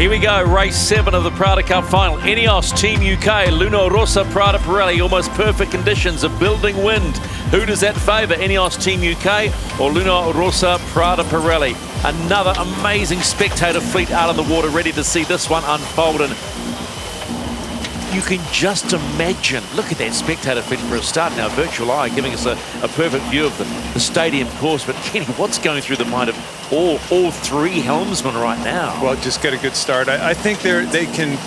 Here we go, race 7 of the Prada Cup final. INEOS Team UK, Rossa, Prada Pirelli, almost perfect conditions, a building wind. Who does that favour, INEOS Team UK or Rossa, Prada Pirelli? Another amazing spectator fleet out on the water, ready to see this one unfold. And you can just imagine, look at that spectator fleet for a start now, virtual eye giving us a perfect view of the stadium course. But Kenny, what's going through the mind of all three helmsmen right now? Well, just get a good start. I think they can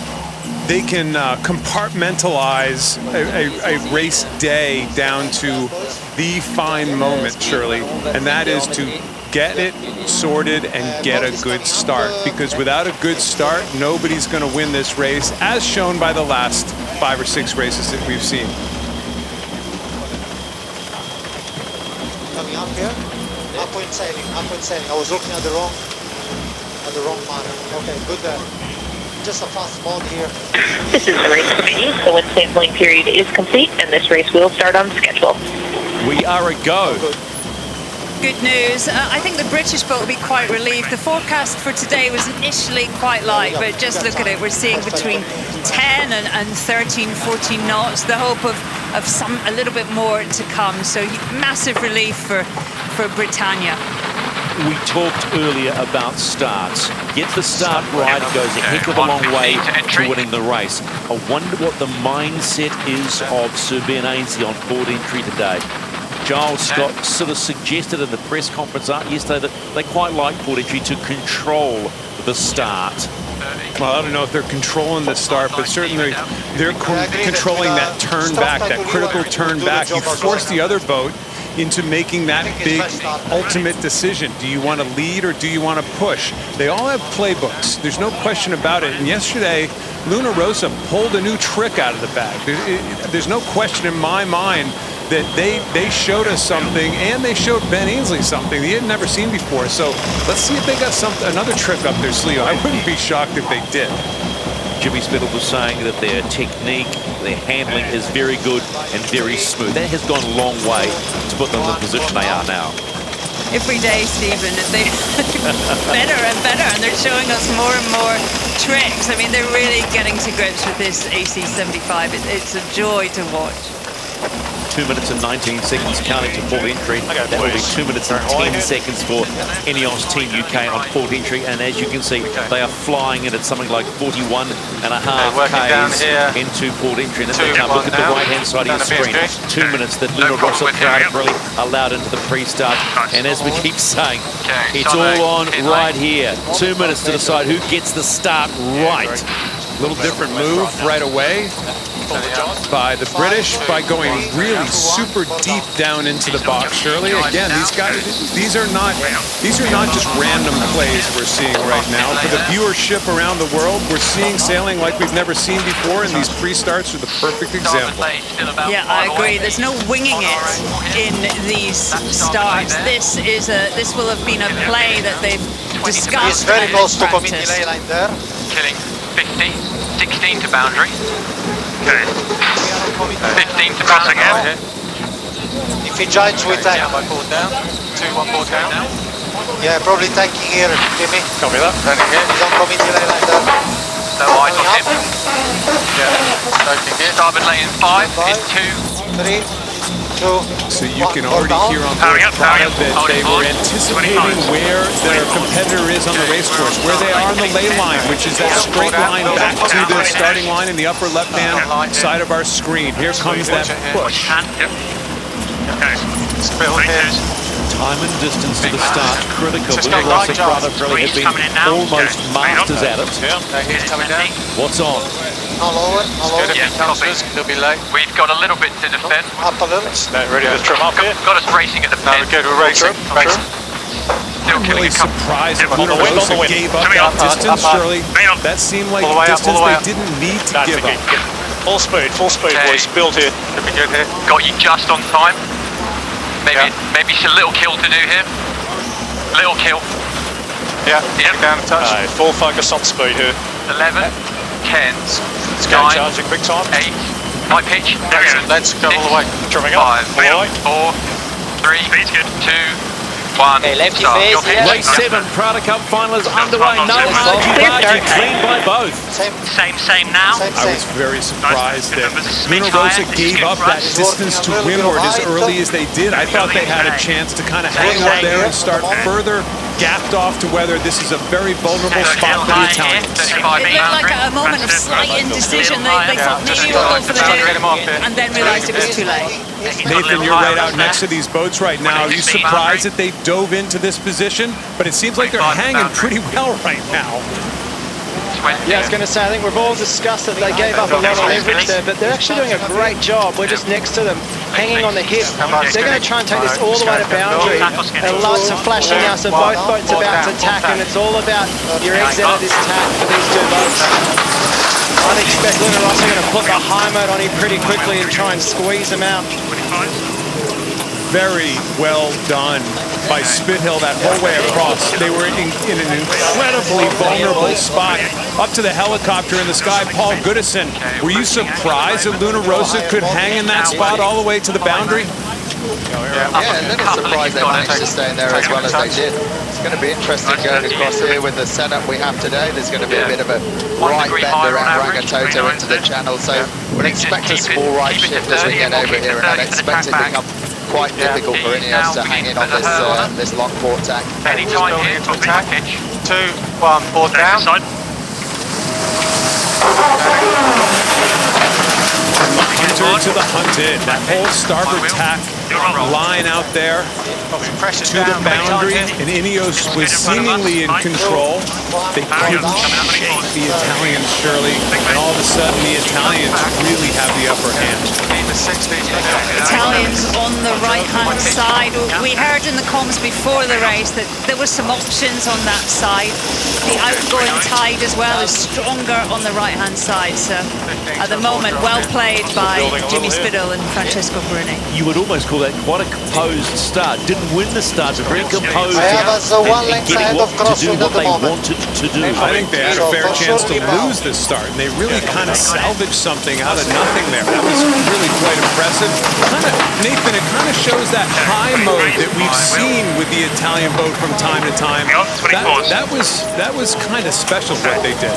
compartmentalize a race day down to the fine moment, Shirley, and that is to get it sorted and get a good start, because without a good start, nobody's going to win this race, as shown by the last 5 or 6 races that we've seen. Coming up here, upwind sailing, upwind sailing. I was looking at the wrong manner. Okay, good there. Just a fast mode here. This is the race committee. The wind sampling period is complete, and this race will start on schedule. We are a go. Good news. I think the British boat will be quite relieved. The forecast for today was initially quite light, but just look at it. We're seeing between 10 and 13, 14 knots. The hope of a little bit more to come. So massive relief for Britannia. We talked earlier about starts. Get the start right, it goes a heck of a long way to winning the race. I wonder what the mindset is of Sir Ben Ainslie on port entry today. Giles Scott sort of suggested in the press conference yesterday that they quite like port entry to control the start. Well, I don't know if they're controlling the start, but certainly they're controlling that turn back, that critical turn back. You force the other boat into making that big ultimate decision. Do you want to lead or do you want to push? They all have playbooks. There's no question about it. And yesterday, Rossa pulled a new trick out of the bag. There's no question in my mind that they showed us something, and they showed Ben Ainslie something he had never seen before. So let's see if they got another trick up their sleeve. I wouldn't be shocked if they did. Jimmy Spittle was saying that their technique, their handling is very good and very smooth. That has gone a long way to put them in the position they are now. Every day, Stephen, they better and better, and they're showing us more and more tricks. I mean, they're really getting to grips with this AC75. It's a joy to watch. 2 minutes and 19 seconds counting to port entry. That will be 2 minutes and 10 seconds for INEOS Team UK on port entry. And as you can see, they are flying in at something like 41 and a half Ks into port entry. And then they come, look at the right-hand side of your screen. 2 minutes that Rossa, Prada Pirelli allowed into the pre-start. And as we keep saying, it's all on right here. 2 minutes to decide who gets the start right. A little different move right away by the British by going really super deep down into the box. Shirley, again, these are not just random plays we're seeing right now. For the viewership around the world, we're seeing sailing like we've never seen before, and these pre-starts are the perfect example. Yeah, I agree. There's no winging it in these starts. This will have been a play that they've discussed. He's very close to community ley line there. Killing 50, 16 to boundary. Okay. 15 to crossing out here. If he joins with that. By board down. 2-1 board down. Yeah, probably tanking here, Jimmy. Copy that. Turning here. He's on community ley line there. No eyes on him. Yeah. Starting here. Starboard lane 5 is 2. 3, 2. So you can already hear on board Prada that they were anticipating where their competitor is on the race course, where they are on the ley line, which is that straight line back to the starting line in the upper left-hand side of our screen. Here comes that push. Okay. Spill here. Time and distance to the start, critical. Rossa, Prada Pirelli have been almost masters at it. He's coming down. What's on? Now lower, now lower. Yeah, copy. He'll be late. We've got a little bit to defend. Up a little. Ready to trim up here. Got us racing at the pen. Okay, we're racing. Still I'm killing really a couple. surprised that Rossa gave up that distance, Shirley. That seemed like distance they didn't need to give up. Full speed, boys. Build here. Should be good here. Got you just on time. Maybe just a little kill to do here. Little kill. Yeah, down a touch. Full focus on speed here. 11, 10, It's going charging big time. 8, high pitch. Let's go all the way. Trimming up. 5, 4, 3, 2, 1. Okay, lefty Start. face, Your pitch. yeah. Race 7, Prada Cup final is underway. No argy-bargy, clean by both. Same now. I was very surprised that Luna Rossa gave up that distance to windward as early as they did. I thought they had a chance to kind of hang up there and start further gapped off to whether this is a very vulnerable spot for the Italians. It looked like a moment of slight indecision. They thought maybe we'll go for the dip, and then realised it was too late. Nathan, you're right out next to these boats right now. Are you surprised that they dove into this position? But it seems like they're hanging pretty well right now. Yeah, I was going to say, I think we've all discussed that they gave up a lot of leverage there, but they're actually doing a great job. We're just next to them, hanging on the hip. They're going to try and take this all the way to boundary. And lots of flashing now, so both boats about to tack, and it's all about your exit of this tack for these two boats. I'd expect Luna Rossa going to put the high mode on him pretty quickly and try and squeeze him out. Very well done by Spithill that whole way across. They were in an incredibly vulnerable spot. Up to the helicopter in the sky, Paul Goodison. Were you surprised that Luna Rossa could hang in that spot all the way to the boundary? Yeah, a little surprised they managed to stay in there as well as they did. It's going to be interesting going across here with the setup we have today. There's going to be a bit of a right bend around Rangitoto into the channel, so we'd expect a small right shift as we get over here, and I'd expect it to become quite difficult for INEOS to hang in on this long port tack. Any time here to attack. 2, 1, board down. Hunter to the hunted. That whole starboard tack line out there to the boundary, and INEOS was seemingly in control. They couldn't shake the Italians, Shirley, and all of a sudden the Italians really have the upper hand. Italians on the right-hand side. We heard in the comms before the race that there were some options on that side. The outgoing tide as well is stronger on the right-hand side. So at the moment, well played by Jimmy Spithill and Francesco Bruni. You would almost call that quite a composed start. Didn't win the start, but very composed I have us one length ahead of Crosswind at the moment. wanted to do. I think they had a fair chance to lose this start, and they really kind of salvaged something out of nothing there. That was really quite impressive. Nathan, it kind of shows that high mode that we've seen with the Italian boat from time to time. That was kind of special what they did.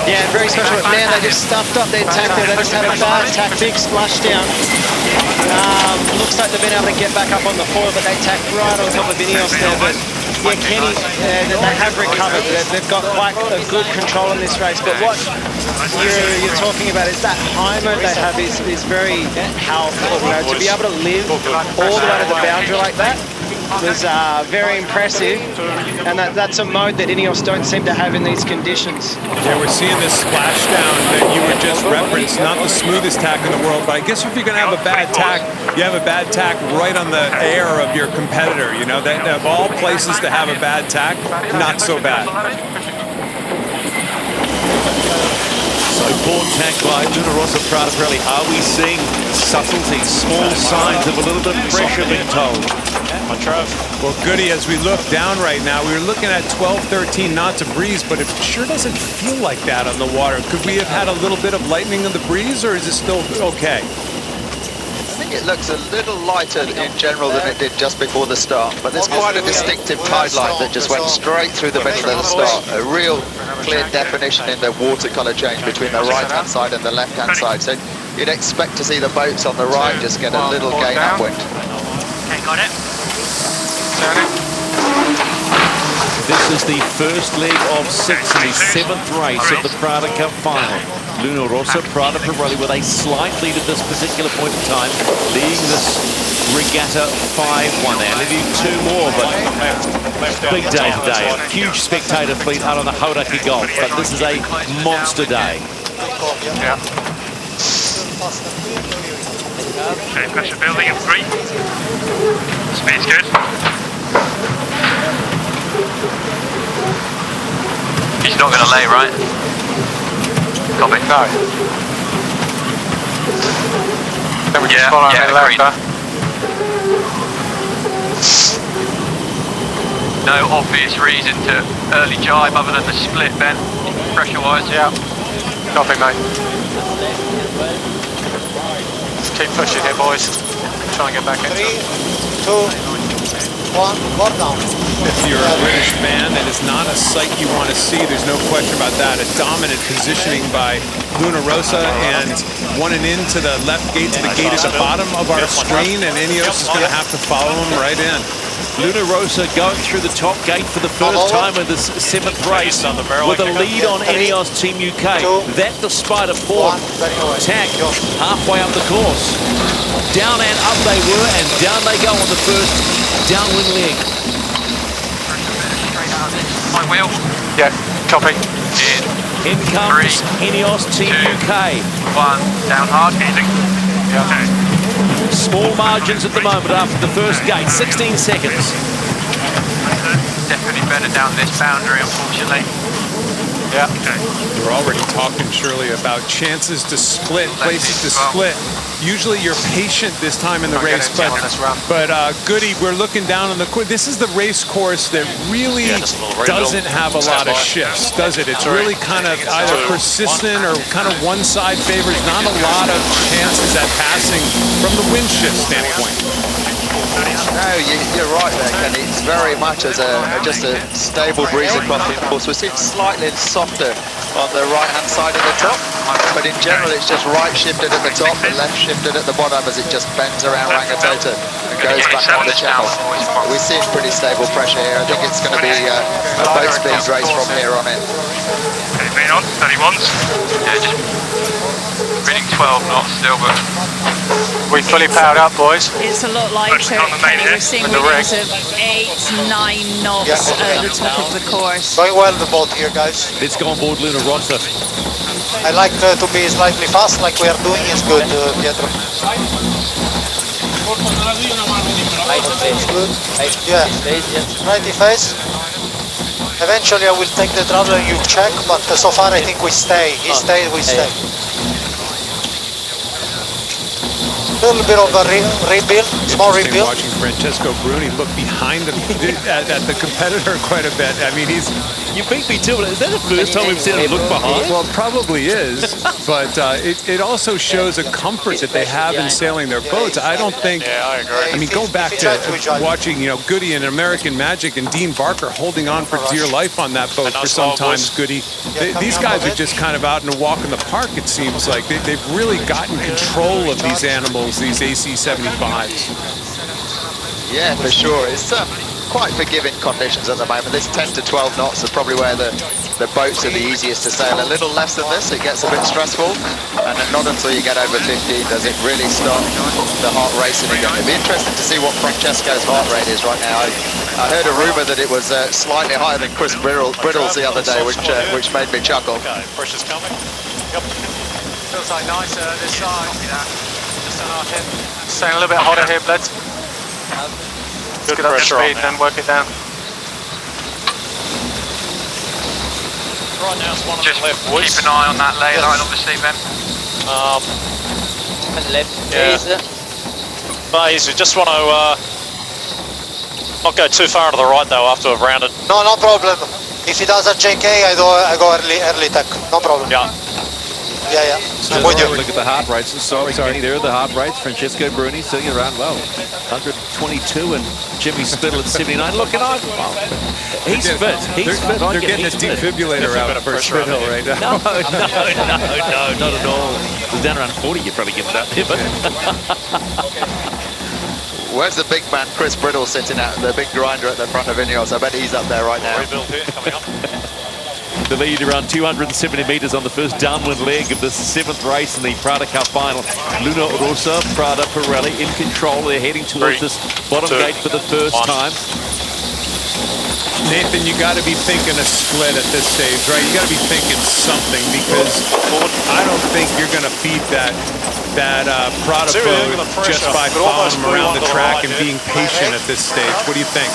Yeah, very special. But man, they just stuffed up their tack there. They just had a bad tack, big splashdown. Looks like they've been able to get back up on the foil, but they tacked right on top of INEOS there. But yeah, Kenny, they have recovered. They've got quite a good control in this race. But what you're talking about is that high mode they have is very powerful. You know, to be able to live all the way to the boundary like that was very impressive, and that's a mode that INEOS don't seem to have in these conditions. Yeah, we're seeing this splashdown that you were just referenced, not the smoothest tack in the world, but I guess if you're going to have a bad tack, you have a bad tack right on the air of your competitor. You know, that of all places to have a bad tack, not so bad. So poor tack by Luna Rossa, Prada Pirelli. Are we seeing subtlety, small signs of a little bit of pressure being told? Well, Goody, as we look down right now, we were looking at 12, 13 knots of breeze, but it sure doesn't feel like that on the water. Could we have had a little bit of lightening in the breeze, or is it still okay? I think it looks a little lighter in general than it did just before the start, but there's quite a distinctive tide line that just went straight through the middle of the start. A real clear definition in the watercolour change between the right-hand side and the left-hand side. So you'd expect to see the boats on the right just get a little gain upwind. Okay, got it. This is the first leg of 6 in the 7th race of the Prada Cup final. Luna Rossa, Prada Pirelli with a slight lead at this particular point in time, leading this regatta 5-1. They're leading 2 more, but big day today. A huge spectator fleet out on the Hauraki Gulf, but this is a monster day. Yeah. Okay, pressure building at 3. Speed's good. He's not going to lay, right? Copy. No. Then we just follow him left. No obvious reason to early jibe other than the split, Ben, pressure-wise. Yeah. Nothing, mate. Let's keep pushing here, boys. Try and get back into it. 1, more down. If you're a British fan, that is not a sight you want to see. There's no question about that. A dominant positioning by Luna Rossa, and one and into the left gate to the gate at the bottom of our screen, and INEOS is going to have to follow him right in. Luna Rossa going through the top gate for the first time in this 7th race with a lead on INEOS Team UK. That despite a poor attack halfway up the course. Down and up they were, and down they go on the first downwind leg. My wheel. Yeah, copy. In comes INEOS Team UK. 1, down hard. Easy. Yeah. Okay. Small margins at the moment after the first gate, 16 seconds. Definitely better down this boundary, unfortunately. Yeah. Okay. We're already talking, Shirley, about chances to split, places to split. Usually you're patient this time in the race, but Goody, we're looking down on the course. This is the race course that really doesn't have a lot of shifts, does it? It's really kind of either persistent or kind of one side favors. Not a lot of chances at passing from the wind shift standpoint. No, you're right there, Kenny. It's very much as just a stable breeze across the course. We're seeing slightly softer on the right-hand side of the top, but in general it's just right shifted at the top and left shifted at the bottom as it just bends around Rangitoto and goes back on the channel. We're seeing pretty stable pressure here. I think it's going to be a boat speed race from here on in. Okay, main on, 31s. Yeah, just reading 12 knots still, but... We fully powered up, boys. It's a lot lighter, Kenny. We're seeing readings of 8, 9 knots at the top of the course. Going well the boat here, guys. Let's go on board Luna Rossa. I like to be slightly fast, like we are doing is good, Pietro. Good. Yeah. Righty face. Eventually I will take the throttle and you check, but so far I think we stay. He stays, we stay. A little bit of a rebuild, small rebuild. Watching Francesco Bruni look behind him at the competitor quite a bit. I mean, You beat me too, but is that the first time we've seen him look behind? Well, it probably is, but it also shows a comfort that they have in sailing their boats. I don't think, I agree. I mean, go back to watching, Goody and American Magic and Dean Barker holding on for dear life on that boat for some times, Goody. These guys are just kind of out in a walk in the park, it seems like. They've really gotten control of these animals, these AC-75s. Yeah, for sure. It's quite forgiving conditions at the moment. This 10 to 12 knots are probably where the boats are the easiest to sail. A little less than this, it gets a bit stressful, and not until you get over 15 does it really start the heart racing again. It'd be interesting to see what Francesco's heart rate is right now. I heard a rumour that it was slightly higher than Chris Brittle's the other day, which made me chuckle. Okay, pressure's coming. Yep. Feels like nicer this side. Just on our hip. Staying a little bit hotter here, bleds. Good Get up to pressure speed on and then work it down. Right now it's one on Just the left, boys. keep an eye on that lay line, obviously, Ben. Yeah. But you just want to not go too far to the right though after we've rounded. No problem. If he does a JK, I go early tech. No problem. Yeah. Yeah. So look at the heart rates. Sorry, there are the heart rates. Francesco Bruni sitting around, 122, and Jimmy Spittle at 79. Looking on. Wow. He's fit. They're getting a defibrillator out for Spittle right now. No, not at all. If it was down around 40, you'd probably give it up. But Where's the big man Chris Brittle sitting at, the big grinder at the front of INEOS? I bet he's up there right now. Rebuild here coming up. the lead around 270 metres on the first downwind leg of this 7th race in the Prada Cup final. Luna Rossa, Prada Pirelli in control. They're heading towards this bottom gate for the first time. Nathan, you got to be thinking a split at this stage, right? You got to be thinking something, because I don't think you're going to beat that Prada boat just by following them around the track and being patient at this stage. What do you think?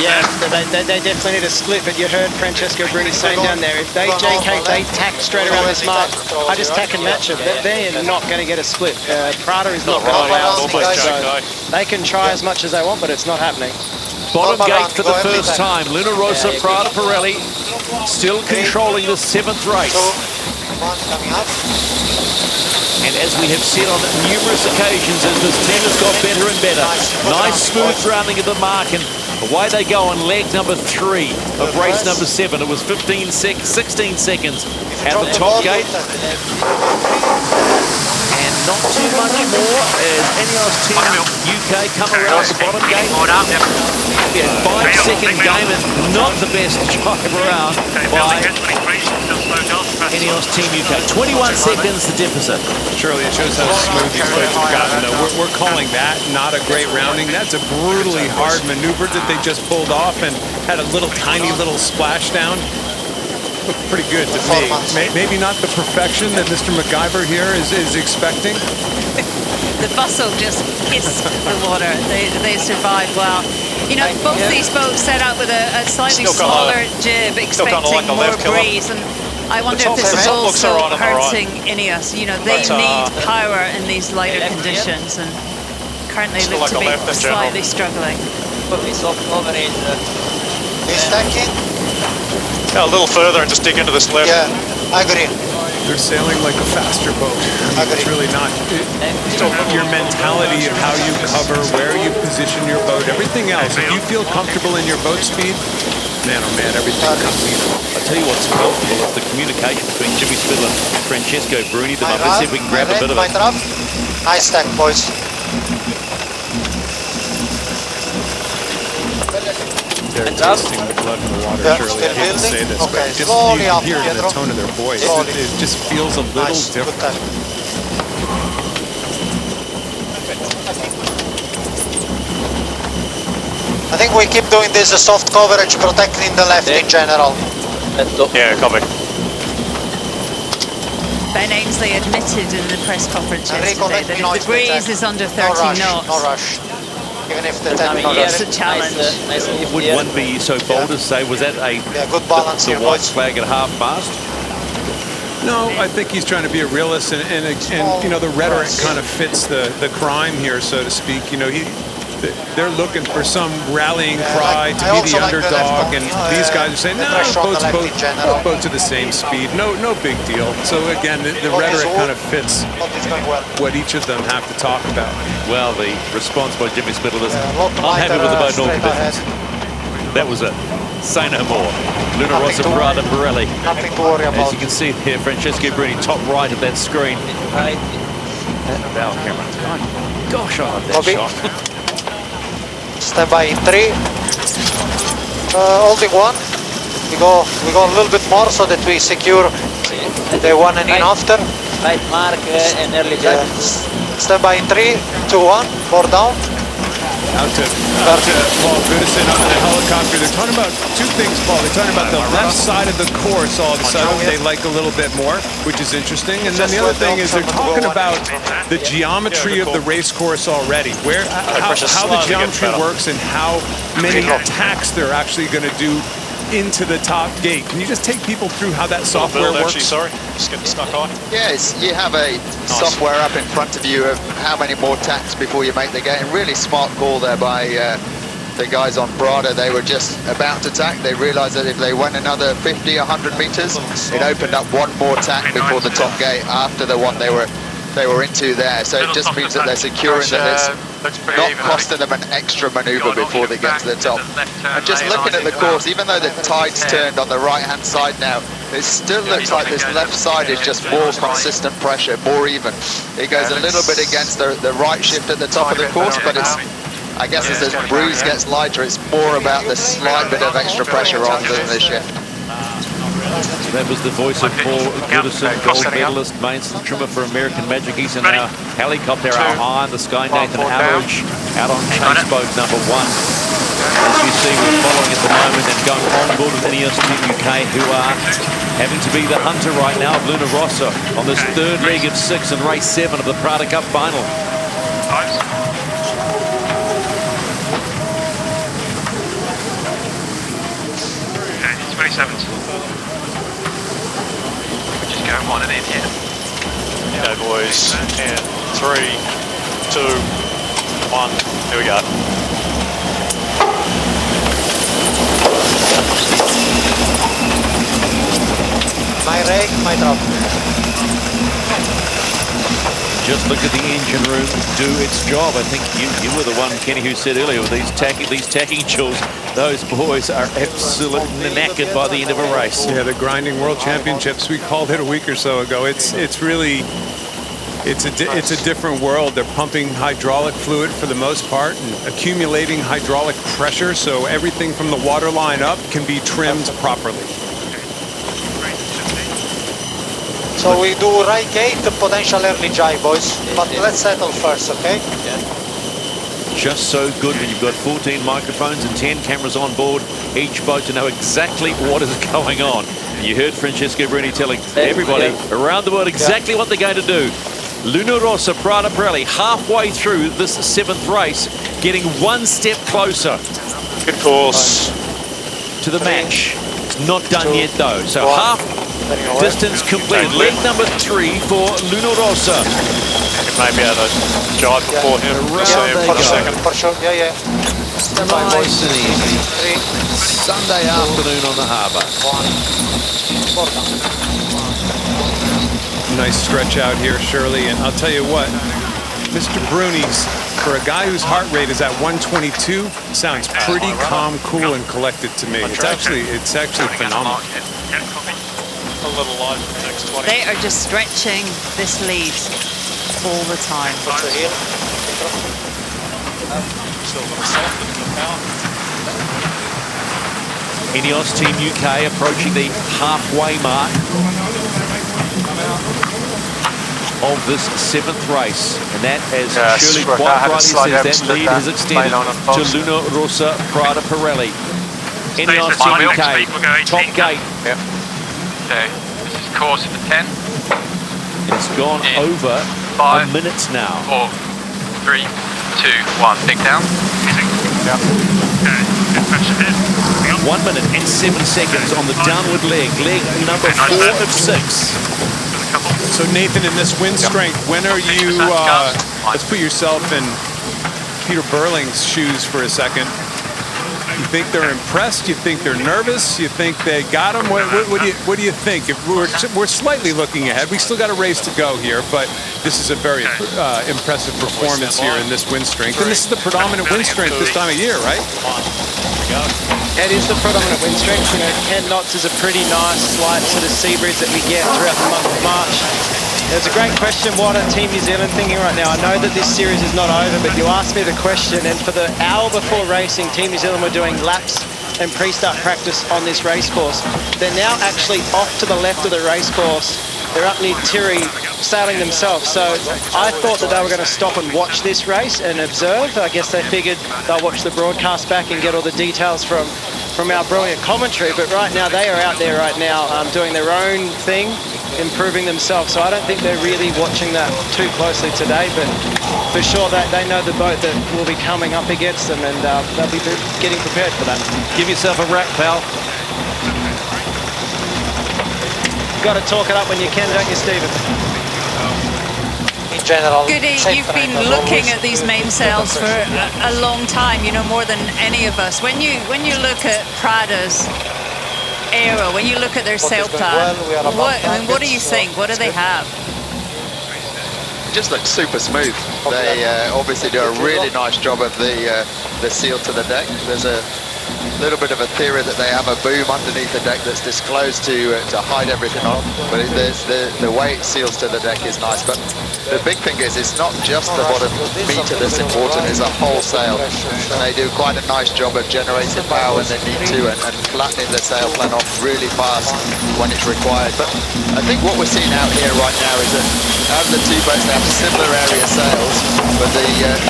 Yeah, they definitely need a split, but you heard Francesco Bruni saying down there, if they JK, they tack straight around this mark, I just tack and match it. They're not going to get a split. Prada is not going to allow a split, so they can try as much as they want, but it's not happening. Bottom gate for the first time. Luna Rossa, Prada Pirelli still controlling the 7th race. Coming up. And And as we have said on numerous occasions, as this team has got better and better, nice smooth rounding of the mark, and away they go on leg number 3 of race number 7. It was 16 seconds at the top gate. And not too much more as INEOS Team UK come around the bottom gate. Yeah, 5-second game and not the best drive around by INEOS Team UK. 21 seconds the deficit. Surely it shows how smooth these boats have gotten, though. We're calling that not a great rounding. That's a brutally hard maneuver that they just pulled off and had a tiny little splashdown. Looked pretty good to me. Maybe not the perfection that Mr. MacGyver here is expecting. The bustle just kissed the water. They survived well. You know, both these boats set out with a slightly smaller jib, expecting more breeze. And I wonder if this is also hurting INEOS. You know, they need power in these lighter conditions, and currently look to be slightly struggling. He's stacking. Yeah, a little further and just dig into this left. Yeah, I agree. They're sailing like a faster boat. It's really not. Your mentality of how you cover, where you position your boat, everything else. If you feel comfortable in your boat speed, man, oh man, everything comes easy. I'll tell you what's comfortable is the communication between Jimmy Spittle and Francesco Bruni. Let's see if we can grab a bit of it. Nice stack, boys. They're tasting the blood in the water, surely. I hate to say this, but just you can hear it in the tone of their voice. It just feels a little different. I think we keep doing this soft coverage, protecting the left in general. Yeah, copy. Ben Ainsley admitted in the press conference yesterday that if the breeze is under 30 knots, no rush. Even if the it's a challenge. Would one be so bold as say, was that a good balance the here, white boys. flag at half mast? No, I think he's trying to be a realist, and you know, the rhetoric kind of fits the crime here, so to speak. You know, they're looking for some rallying cry to be the underdog, and these guys are saying, no, boats are the same speed, no big deal. So again, the rhetoric kind of fits what each of them have to talk about. Well, the response by Jimmy Spittle is, I'm happy with the boat in all conditions. That was it. Say no more. Luna Rossa, Prada, Pirelli. Nothing to worry about. As you can see here, Francesco Bruni, top right of that screen. Bow camera. Gosh, I love that shot. Stand by in 3. Holding 1. We go a little bit more so that we secure the one and in after. Right mark and early jack. Stand by in 3, 2, 1. 4 down. Out to Paul Goodison up in the helicopter. They're talking about two things, Paul. They're talking about the left side of the course all of a sudden they like a little bit more, which is interesting. And then the other thing is they're talking about the geometry of the race course already, how the geometry works and how many attacks they're actually going to do into the top gate. Can you just take people through how that software works? Sorry, just getting stuck on. Yes, you have a software up in front of you of how many more tacks before you make the gate. And really smart call there by the guys on Prada. They were just about to tack. They realized that if they went another 50, 100 meters, it opened up one more tack before the top gate after the one they were into there. So it just means that they're securing that it's not costing them an extra maneuver before they get to the top. And just looking at the course, even though the tide's turned on the right-hand side now, it still looks like this left side is just more consistent pressure, more even. It goes a little bit against the right shift at the top of the course, but it's, I guess as the breeze gets lighter, it's more about the slight bit of extra pressure on than the shift. So that was the voice of Paul Goodison, gold medalist, main trimmer for American Magic. He's in our helicopter, our high in the sky, Nathan Average, out on chase boat number 1. As you see, we're following at the moment and going on board with INEOS Team UK, who are having to be the hunter right now of Luna Rossa on this third leg of 6 and race 7 of the Prada Cup final. 27. Just go one and in here. Okay, boys. And 3, 2, 1. Here we go. My rake, my drop. Just look at the engine room do its job. I think you were the one, Kenny, who said earlier, with these tacking jewels, those boys are absolutely knackered by the end of a race. Yeah, the grinding world championships, we called it a week or so ago. It's really, it's a different world. They're pumping hydraulic fluid for the most part and accumulating hydraulic pressure, so everything from the water line up can be trimmed properly. So we do right gate, potential early jibe, boys. But let's settle first, okay? Just so good when you've got 14 microphones and 10 cameras on board each boat to know exactly what is going on. You heard Francesco Bruni telling everybody around the world exactly what they're going to do. Luna Rossa, Prada Pirelli, halfway through this 7th race, getting one step closer. Good course. To the match. It's not done yet though. So half distance completed. Leg number 3 for Luna Rossa. Maybe out of jibe before him. For a second. For sure, yeah. Nice and easy. Sunday afternoon on the harbour. Nice stretch out here, Shirley, and I'll tell you what, Mr. Bruni's, for a guy whose heart rate is at 122, sounds pretty calm, cool, and collected to me. It's actually phenomenal. A little light for the next 20. They are just stretching this lead all the time. Still got a soft in the power. INEOS Team UK approaching the halfway mark of this 7th race, and that, as Shirley quite rightly says, that lead has extended to Luna Rossa, Prada Pirelli. INEOS Team UK, top gate. Yep. So this is course for 10. It's gone over 5 a minute now. 4, 3, 2, 1. Dig down. Yep. Okay. 1 minute and 7 seconds on the downward leg. Leg number 4 of 6. So Nathan, in this wind strength, when are you, let's put yourself in Peter Burling's shoes for a second. You think they're impressed? You think they're nervous? You think they got him? What do you think? If we're slightly looking ahead, we still got a race to go here, but this is a very impressive performance here in this wind strength. And this is the predominant wind strength this time of year, right? It is the predominant wind strength. 10 knots is a pretty nice light sort of sea breeze that we get throughout the month of March. It's a great question. What are Team New Zealand thinking right now? I know that this series is not over, but you asked me the question, and for the hour before racing, Team New Zealand were doing laps and pre-start practice on this race course. They're now actually off to the left of the race course. They're up near Tirri sailing themselves. So I thought that they were going to stop and watch this race and observe. I guess they figured they'll watch the broadcast back and get all the details from our brilliant commentary. But right now, they are out there right now doing their own thing, improving themselves. So I don't think they're really watching that too closely today, but for sure they know the boat that will be coming up against them, and they'll be getting prepared for that. Give yourself a rack, pal. Got to talk it up when you can, don't you, Stephen? In general, Goody, you've been looking at these mainsails for a long time, you know, more than any of us. When you look at Prada's Aero, when you look at their sail plan, what do you think? What do they have? It just looks super smooth. They obviously do a really nice job of the seal to the deck. There's a little bit of a theory that they have a boom underneath the deck that's disclosed to hide everything on, but the way it seals to the deck is nice. But the big thing is, it's not just the bottom meter that's important, it's a whole sail, and they do quite a nice job of generating power when they need to, and flattening the sail plan off really fast when it's required. But I think what we're seeing out here right now is that out of the two boats, they have similar area sails, but the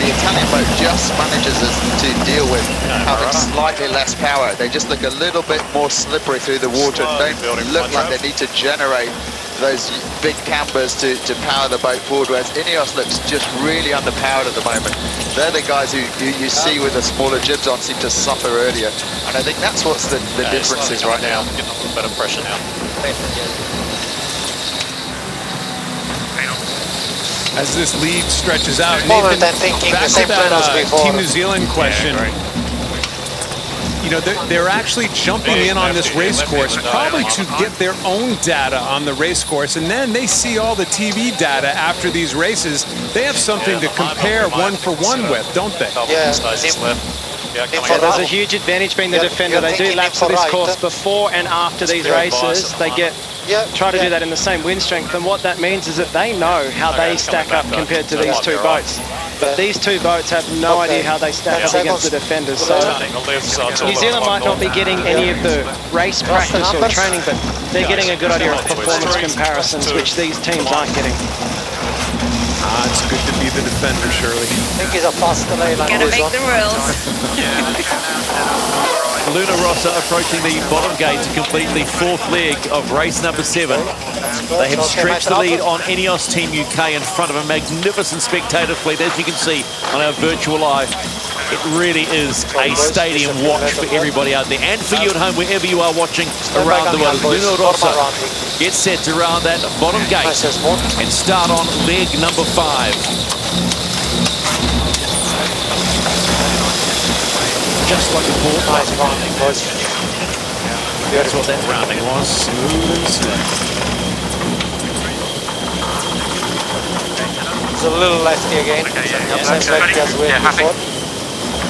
Italian boat just manages to deal with having slightly less power. They just look a little bit more slippery through the water and don't look like they need to generate those big cambers to power the boat forward, whereas INEOS looks just really underpowered at the moment. They're the guys who you see with the smaller jibs on seem to suffer earlier, and I think that's what's the difference is right now. Getting a little better pressure now. As this lead stretches out, Nathan, back to that Team New Zealand question. you know, they're actually jumping in on this race course probably to get their own data on the race course, and then they see all the TV data after these races. They have something to compare one for one with, don't they? Yeah. There's a huge advantage being the defender. They do laps of this course before and after these races. They try to do that in the same wind strength, and what that means is that they know how they stack up compared to these two boats. But these two boats have no idea how they stack up against the defenders. So New Zealand might not be getting any of the race practice or training, but they're getting a good idea of performance comparisons, which these teams aren't getting. It's good to be the defender, Shirley. I think he's a faster lane. Gotta make the rules. Luna Rossa approaching the bottom gate to complete the 4th leg of race number 7. They have stretched the lead on INEOS Team UK in front of a magnificent spectator fleet, as you can see on our virtual eye. It really is a stadium watch for everybody out there, and for you at home, wherever you are watching around the world. Luna Rossa gets set to round that bottom gate and start on leg number 5. Just like a ball. Nice rounding, boys. That's what that rounding was. Smooth and slow. It's a little lefty again. Same lefty as we had before.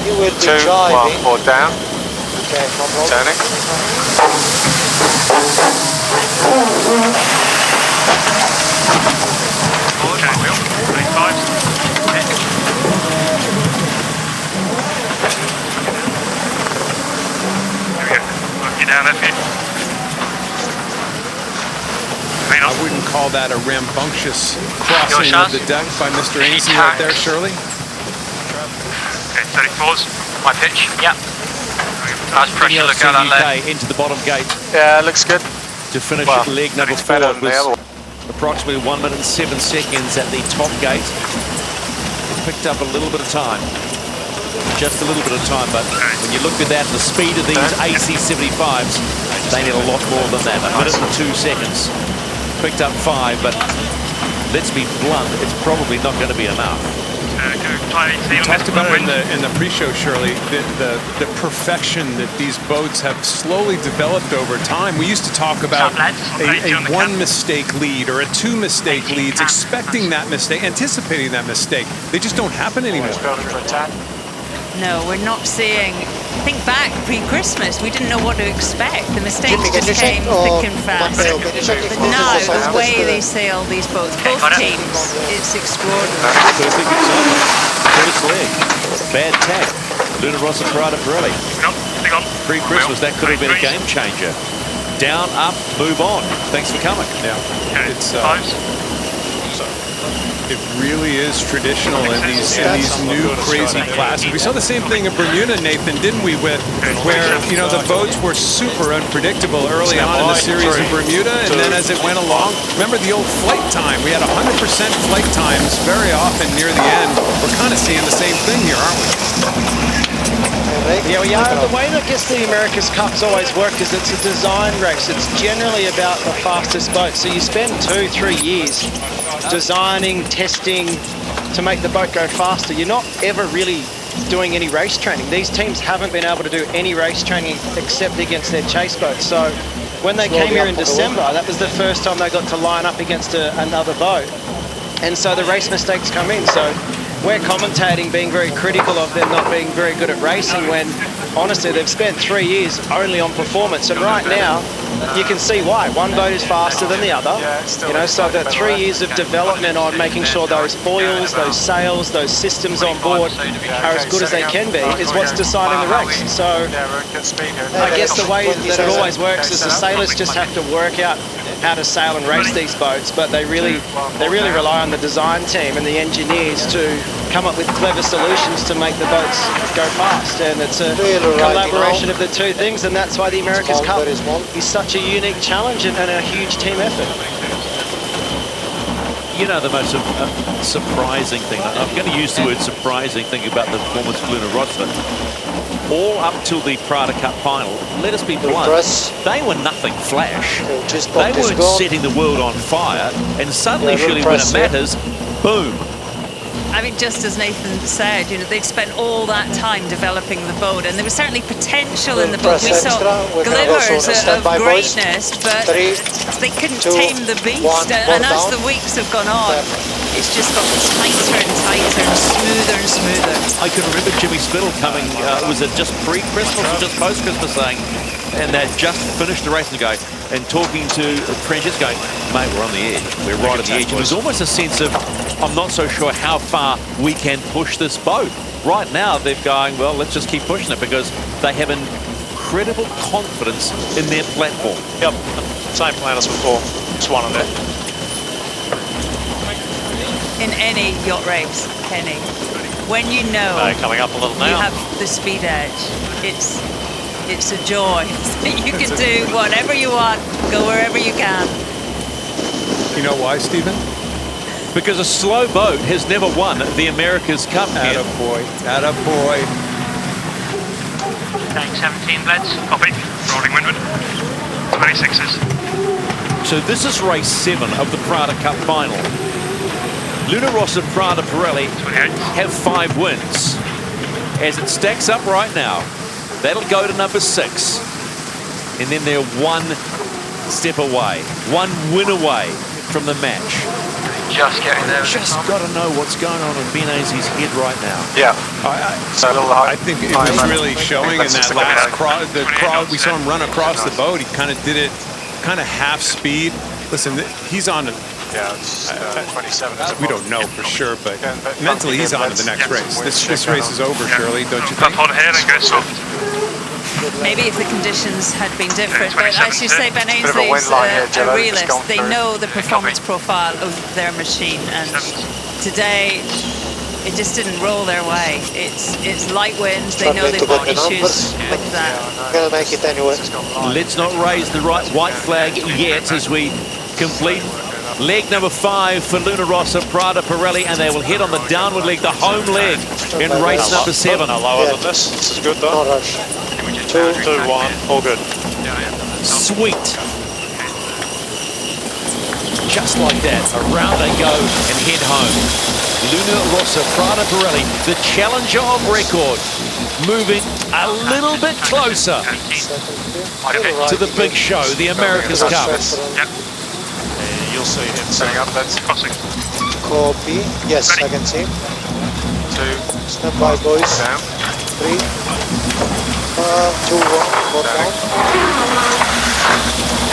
You will be 2, driving. 1, 4 down. Okay, no problem. Turning. Down that bit. I wouldn't call that a rambunctious crossing of the deck by Mr. Ainsley right there, Shirley. Okay, 34's my pitch. Yep. Nice pressure, look at that left. Into the bottom gate. Yeah, it looks good. To finish leg number 4, it was approximately 1 minute and 7 seconds at the top gate. It picked up a little bit of time. Just a little bit of time, but when you look at that, the speed of these AC75s, they need a lot more than that. 1 minute and 2 seconds. Picked up 5, but let's be blunt, it's probably not going to be enough. We talked about it in the pre-show, Shirley, the perfection that these boats have slowly developed over time. We used to talk about a 1 mistake lead or a 2 mistake leads, expecting that mistake, anticipating that mistake. They just don't happen anymore. No, we're not seeing. Think back pre-Christmas, we didn't know what to expect. The mistakes just came thick and fast. But now, the way they sail these boats, both teams, it's extraordinary. Perfect example. First leg. Bad tack. Luna Rossa, Prada Pirelli. Pre-Christmas, that could have been a game changer. Down, up, move on. Thanks for coming. Yeah, it's it really is traditional in these new crazy classes. We saw the same thing in Bermuda, Nathan, didn't we? Where you know the boats were super unpredictable early on in the series in Bermuda, and then as it went along, remember the old flight time? We had 100% flight times very often near the end. We're kind of seeing the same thing here, aren't we? Yeah, we are. The way that the America's Cup's always worked is it's a design race. It's generally about the fastest boat. So you spend 2-3 years designing, testing to make the boat go faster. You're not ever really doing any race training. These teams haven't been able to do any race training except against their chase boats. So when they came here in December, that was the first time they got to line up against another boat. And so the race mistakes come in. So we're commentating, being very critical of them not being very good at racing when, honestly, they've spent 3 years only on performance. And right now, you can see why. One boat is faster than the other. You know, so the 3 years of development on making sure those foils, those sails, those systems on board are as good as they can be is what's deciding the race. So I guess the way that it always works is the sailors just have to work out how to sail and race these boats, but they really rely on the design team and the engineers to come up with clever solutions to make the boats go fast. And it's a collaboration of the two things, and that's why the America's Cup is such a unique challenge and a huge team effort. You know, the most surprising thing, I'm going to use the word surprising thing about the performance of Luna Rossa, all up till the Prada Cup final, let us be blunt, they were nothing flash. They weren't setting the world on fire, and suddenly, surely when it matters, boom. I mean, just as Nathan said, you know, they'd spent all that time developing the boat, and there was certainly potential in the boat. We saw glimmers of greatness, but they couldn't tame the beast. And as the weeks have gone on, it's just got tighter and tighter and smoother. I can remember Jimmy Spittle coming, was it just pre-Christmas or just post-Christmas, saying, and they'd just finished the race and going, and talking to Francesco, going, mate, we're on the edge. We're right at the edge. It was almost a sense of, I'm not so sure how far we can push this boat. Right now, they're going, well, let's just keep pushing it, because they have incredible confidence in their platform. Yep, same plan as before. Just one on there. In any yacht race, Kenny, when you know coming up a little now. you have the speed edge, it's a joy. You can do whatever you want, go wherever you can. You know why, Stephen? Because a slow boat has never won the America's Cup yet. Attaboy, attaboy. Tank 17 bleds, copy. Rolling windward. 26s. So this is race 7 of the Prada Cup final. Luna Rossa, Prada, Pirelli have 5 wins. As it stacks up right now, that'll go to number 6. And then they're one step away, one win away from the match. Just getting there. Just got to know what's going on in Benazzi's head right now. Yeah. I think it was really showing in that last cross. We saw him run across the boat. He kind of did it, kind of half speed. Listen, he's on. Yeah, it's 27. We don't know for sure, but mentally he's on to the next race. This race is over, Shirley, don't you think? Hold ahead and go soft. Maybe if the conditions had been different, but as you say, Benazzi's a realist. They know the performance profile of their machine, and today it just didn't roll their way. It's light winds. They know they've got issues with that. Gonna make it anyway. Let's not raise the white flag yet as we complete leg number 5 for Luna Rossa, Prada, Pirelli, and they will head on the downward leg, the home leg, in race number 7. No lower than this. This is good though. 2, 1, all good. Sweet. Just like that, around they go and head home. Luna Rossa, Prada, Pirelli, the challenger of record, moving a little bit closer to the big show, the America's Cup. You'll see him Setting up, that's crossing. Copy. Yes, I can see. 2. Stand by, boys. Down. 3. 2, 1. Go down.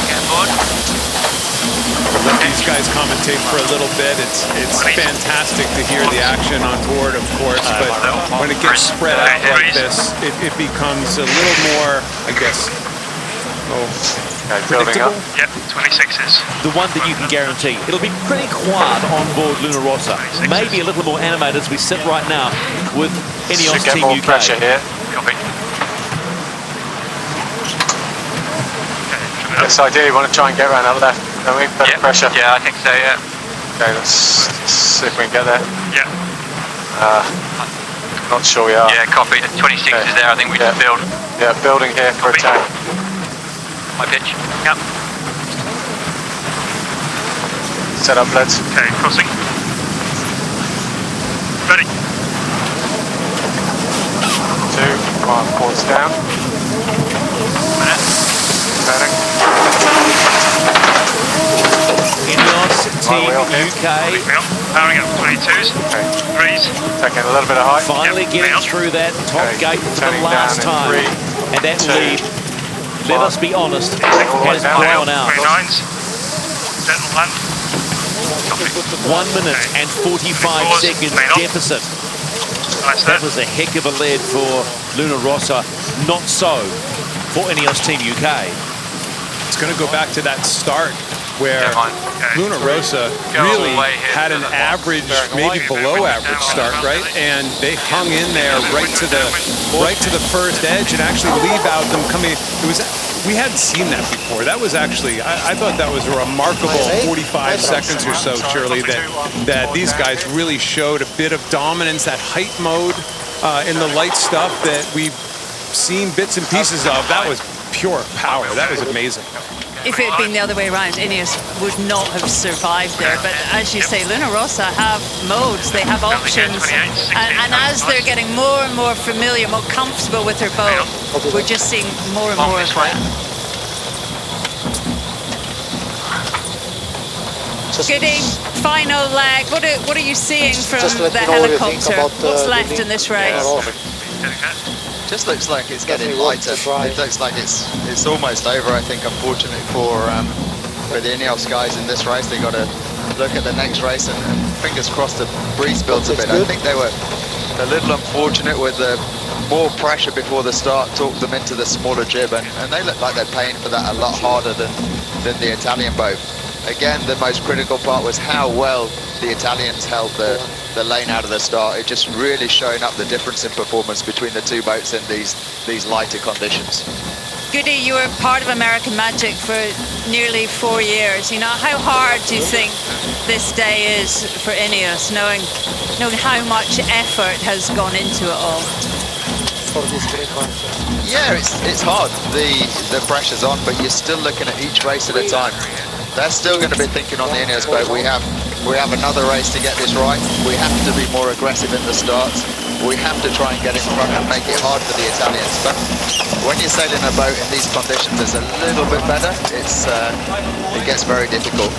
Get aboard. Let these guys commentate for a little bit. It's fantastic to hear the action on board, of course, but when it gets spread out like this, it becomes a little more, I guess, predictable. Yep, 26s. The one that you can guarantee, it'll be pretty quiet on board Luna Rossa. Maybe a little more animated as we sit right now with INEOS Team more UK. pressure here. Copy. Yes, ideally we want to try and get around that left, don't we? Better pressure. Yeah, I think so, yeah. Okay, let's see if we can get there. Yeah. Not sure we are. Yeah, copy. 26 is there, I think we just build. Yeah, building here for attack. My pitch. Yep. Set up, lads. Okay, crossing. Ready. 2, 1, ports down. Minute. Turning. INEOS Team UK. Powering up 22s. Okay. 3s. Taking a little bit of height. Finally getting through that top gate for the last time. And that lead, let us be honest, has blown out. 29s. Settle land. 1 minute and 45 seconds deficit. That was a heck of a lead for Luna Rossa. Not so for INEOS Team UK. It's going to go back to that start where Luna Rossa really had an average, maybe below average start, right? And they hung in there right to the first edge and actually leave out them coming. We hadn't seen that before. That was actually, I thought that was a remarkable 45 seconds or so, Shirley, that these guys really showed a bit of dominance, that height mode in the light stuff that we've seen bits and pieces of. That was pure power. That was amazing. If it had been the other way around, INEOS would not have survived there. But as you say, Luna Rossa have modes, they have options. And as they're getting more and more familiar, more comfortable with their boat, we're just seeing more and more of that. Goody, final leg. What are you seeing from the helicopter? What's left in this race? Just looks like it's getting lighter. It looks like it's almost over. I think, unfortunately for the INEOS guys in this race, they got to look at the next race and fingers crossed the breeze builds a bit. I think they were a little unfortunate with the more pressure before the start, talked them into the smaller jib, and they look like they're paying for that a lot harder than the Italian boat. Again, the most critical part was how well the Italians held the lane out of the start. It just really showing up the difference in performance between the two boats in these lighter conditions. Goody, you were part of American Magic for nearly 4 years. You know, how hard do you think this day is for INEOS, knowing how much effort has gone into it all? Yeah, it's hard. The pressure's on, but you're still looking at each race at a time. They're still going to be thinking on the INEOS boat, we have another race to get this right. We have to be more aggressive in the starts. We have to try and get in front and make it hard for the Italians. But when you're sailing a boat in these conditions, it's a little bit better. It gets very difficult.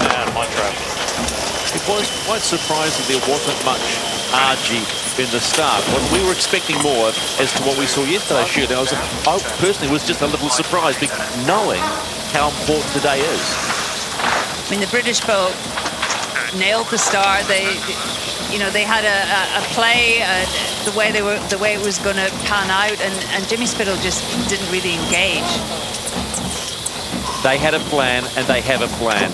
It was quite surprising there wasn't much RG in the start. Well, we were expecting more as to what we saw yesterday. I personally was just a little surprised, knowing how important today is. I mean, the British boat nailed the start. They had a play, the way it was going to pan out, and Jimmy Spittle just didn't really engage. They had a plan, and they have a plan.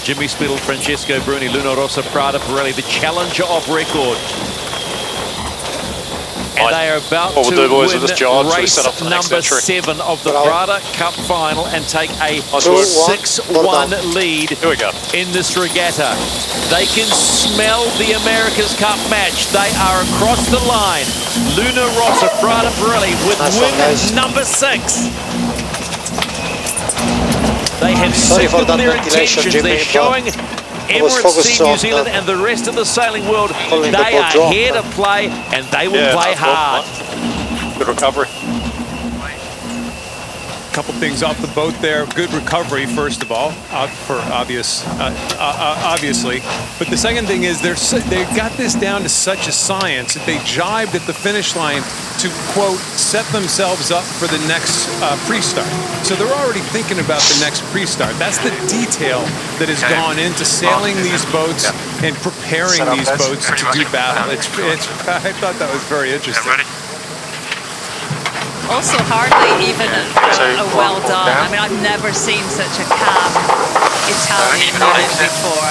Jimmy Spittle, Francesco Bruni, Luna Rossa, Prada Pirelli, the challenger of record. And they are about to win race number 7 of the Prada Cup final and take a 6-1 lead in this regatta. They can smell the America's Cup match. They are across the line. Luna Rossa, Prada Pirelli with win number 6. They have signaled their intentions. They're showing Emirates Team New Zealand and the rest of the sailing world they are here to play, and they will play hard. Good recovery. Couple things off the boat there. Good recovery, first of all, for obviously. But the second thing is they've got this down to such a science that they jibed at the finish line to, quote, set themselves up for the next pre-start. So they're already thinking about the next pre-start. That's the detail that has gone into sailing these boats and preparing these boats to do battle. I thought that was very interesting. Also, hardly even a well done. I mean, I've never seen such a calm Italian unit before.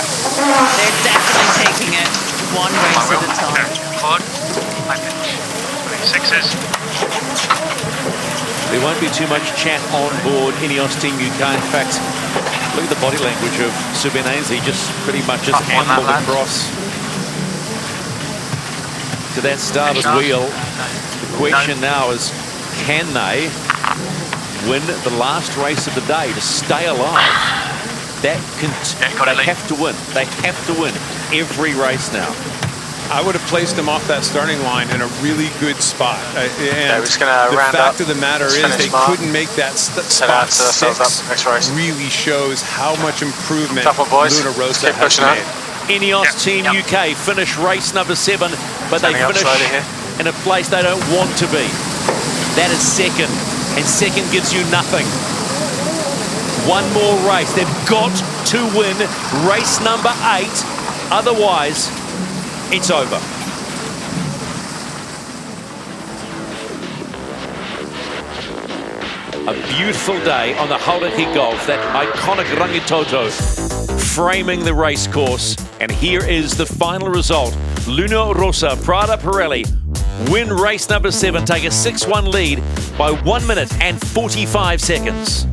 They're definitely taking it one race at a time. There won't be too much chat on board INEOS Team UK. In fact, look at the body language of Subinenzi, just pretty much just ambled across to that starboard wheel. The question now is, can they win the last race of the day to stay alive? They have to win. They have to win every race now. I would have placed them off that starting line in a really good spot. And the fact of the matter is they couldn't make that spot 6 really shows how much improvement Luna Rossa has made. INEOS Team UK finish race number 7, but they finish in a place they don't want to be. That is second, and second gives you nothing. One more race. They've got to win race number 8, otherwise it's over. A beautiful day on the Hauraki Gulf, that iconic Rangitoto framing the race course. And here is the final result. Luna Rossa, Prada Pirelli win race number 7, take a 6-1 lead by 1 minute and 45 seconds.